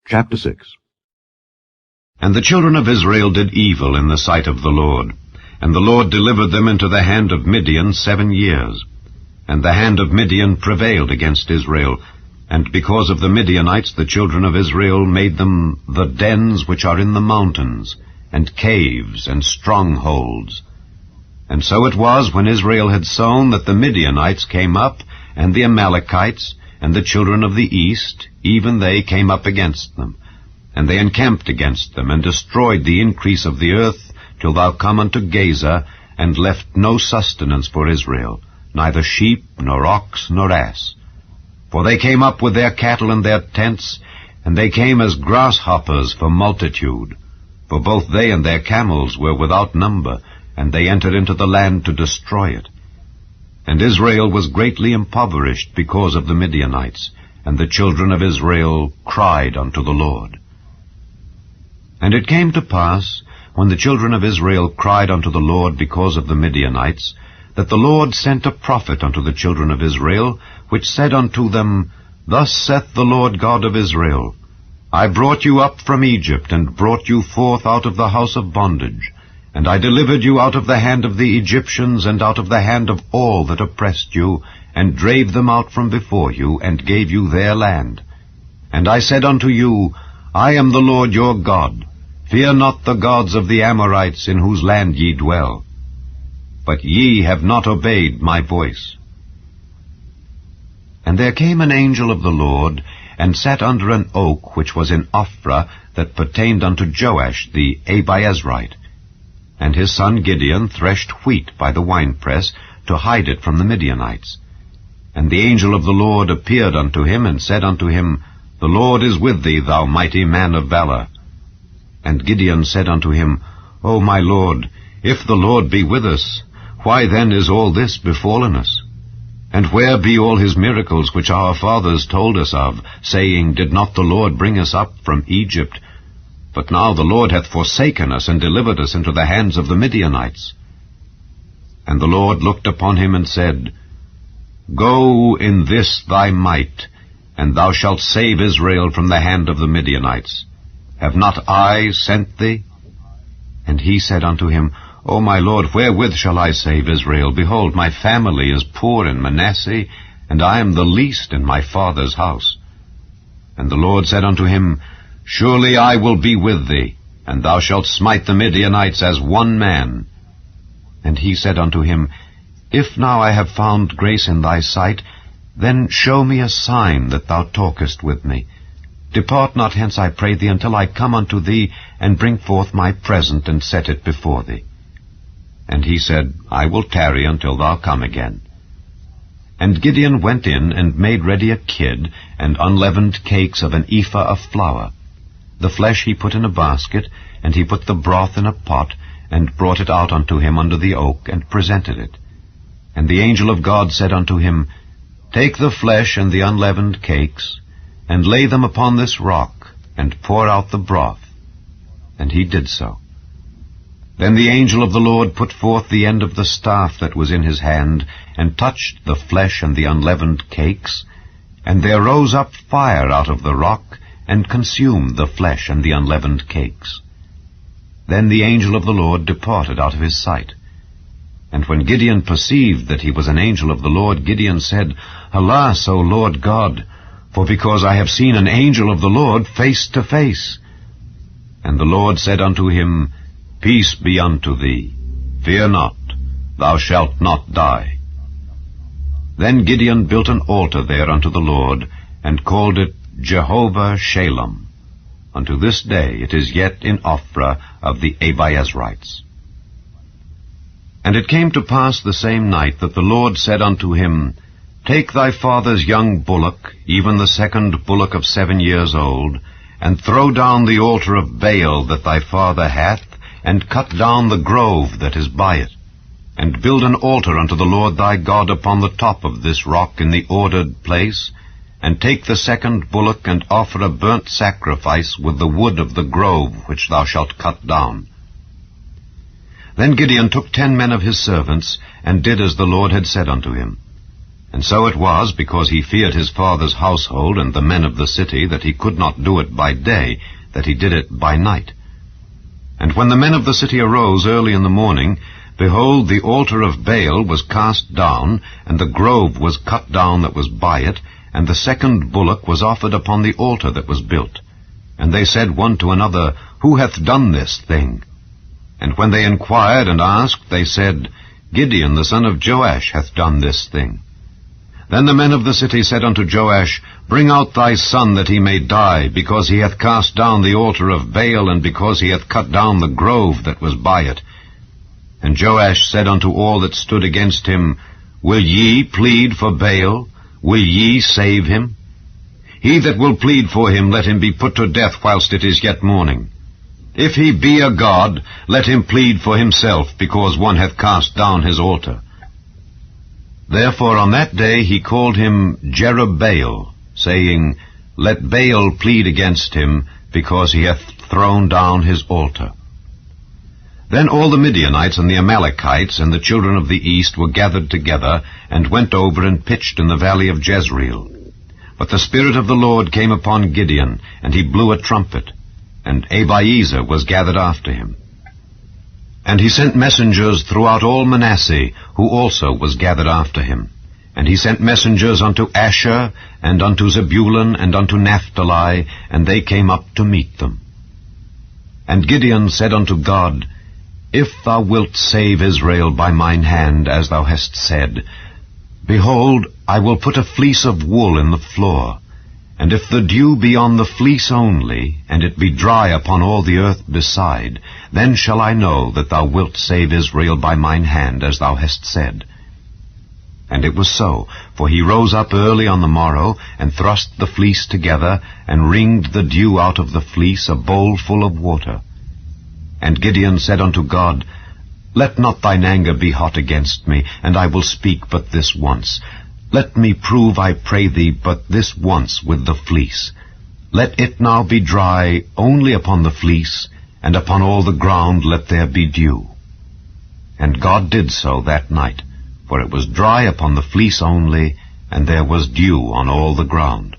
Chapter 6. And the children of Israel did evil in the sight of the Lord, and the Lord delivered them into the hand of Midian 7 years. And the hand of Midian prevailed against Israel, and because of the Midianites the children of Israel made them the dens which are in the mountains, and caves, and strongholds. And so it was, when Israel had sown, that the Midianites came up, and the Amalekites, and the children of the east, even they came up against them. And they encamped against them, and destroyed the increase of the earth, till thou come unto Gaza, and left no sustenance for Israel, neither sheep, nor ox, nor ass. For they came up with their cattle and their tents, and they came as grasshoppers for multitude. For both they and their camels were without number, and they entered into the land to destroy it. And Israel was greatly impoverished because of the Midianites, and the children of Israel cried unto the Lord. And it came to pass, when the children of Israel cried unto the Lord because of the Midianites, that the Lord sent a prophet unto the children of Israel, which said unto them, Thus saith the Lord God of Israel, I brought you up from Egypt, and brought you forth out of the house of bondage, and I delivered you out of the hand of the Egyptians, and out of the hand of all that oppressed you, and drave them out from before you, and gave you their land. And I said unto you, I am the Lord your God. Fear not the gods of the Amorites, in whose land ye dwell. But ye have not obeyed my voice. And there came an angel of the Lord, and sat under an oak which was in Ophrah, that pertained unto Joash the Abiezrite. And his son Gideon threshed wheat by the winepress, to hide it from the Midianites. And the angel of the Lord appeared unto him, and said unto him, The Lord is with thee, thou mighty man of valor. And Gideon said unto him, O my Lord, if the Lord be with us, why then is all this befallen us? And where be all his miracles which our fathers told us of, saying, Did not the Lord bring us up from Egypt? But now the Lord hath forsaken us, and delivered us into the hands of the Midianites. And the Lord looked upon him, and said, Go in this thy might, and thou shalt save Israel from the hand of the Midianites. Have not I sent thee? And he said unto him, O my Lord, wherewith shall I save Israel? Behold, my family is poor in Manasseh, and I am the least in my father's house. And the Lord said unto him, Surely I will be with thee, and thou shalt smite the Midianites as one man. And he said unto him, If now I have found grace in thy sight, then show me a sign that thou talkest with me. Depart not hence, I pray thee, until I come unto thee, and bring forth my present, and set it before thee. And he said, I will tarry until thou come again. And Gideon went in, and made ready a kid, and unleavened cakes of an ephah of flour. The flesh he put in a basket, and he put the broth in a pot, and brought it out unto him under the oak, and presented it. And the angel of God said unto him, Take the flesh and the unleavened cakes, and lay them upon this rock, and pour out the broth. And he did so. Then the angel of the Lord put forth the end of the staff that was in his hand, and touched the flesh and the unleavened cakes, and there rose up fire out of the rock, and consumed the flesh and the unleavened cakes. Then the angel of the Lord departed out of his sight. And when Gideon perceived that he was an angel of the Lord, Gideon said, Alas, O Lord God, for because I have seen an angel of the Lord face to face. And the Lord said unto him, Peace be unto thee. Fear not, thou shalt not die. Then Gideon built an altar there unto the Lord, and called it Jehovah Shalom. Unto this day it is yet in Ophrah of the Abiezrites. And it came to pass the same night that the Lord said unto him, Take thy father's young bullock, even the second bullock of 7 years old, and throw down the altar of Baal that thy father hath, and cut down the grove that is by it, and build an altar unto the Lord thy God upon the top of this rock in the ordered place, and take the second bullock, and offer a burnt sacrifice with the wood of the grove which thou shalt cut down. Then Gideon took 10 men of his servants, and did as the Lord had said unto him. And so it was, because he feared his father's household and the men of the city, that he could not do it by day, that he did it by night. And when the men of the city arose early in the morning, behold, the altar of Baal was cast down, and the grove was cut down that was by it, and the second bullock was offered upon the altar that was built. And they said one to another, Who hath done this thing? And when they inquired and asked, they said, Gideon the son of Joash hath done this thing. Then the men of the city said unto Joash, Bring out thy son that he may die, because he hath cast down the altar of Baal, and because he hath cut down the grove that was by it. And Joash said unto all that stood against him, Will ye plead for Baal? Will ye save him? He that will plead for him, let him be put to death whilst it is yet morning. If he be a god, let him plead for himself, because one hath cast down his altar. Therefore on that day he called him Jerubbaal, saying, Let Baal plead against him, because he hath thrown down his altar. Then all the Midianites and the Amalekites and the children of the east were gathered together, and went over and pitched in the valley of Jezreel. But the Spirit of the Lord came upon Gideon, and he blew a trumpet, and Abiezer was gathered after him. And he sent messengers throughout all Manasseh, who also was gathered after him. And he sent messengers unto Asher, and unto Zebulun, and unto Naphtali, and they came up to meet them. And Gideon said unto God, If thou wilt save Israel by mine hand, as thou hast said, behold, I will put a fleece of wool in the floor, and if the dew be on the fleece only, and it be dry upon all the earth beside, then shall I know that thou wilt save Israel by mine hand, as thou hast said. And it was so, for he rose up early on the morrow, and thrust the fleece together, and wringed the dew out of the fleece, a bowl full of water. And Gideon said unto God, Let not thine anger be hot against me, and I will speak but this once. Let me prove, I pray thee, but this once with the fleece. Let it now be dry only upon the fleece, and upon all the ground let there be dew. And God did so that night, for it was dry upon the fleece only, and there was dew on all the ground.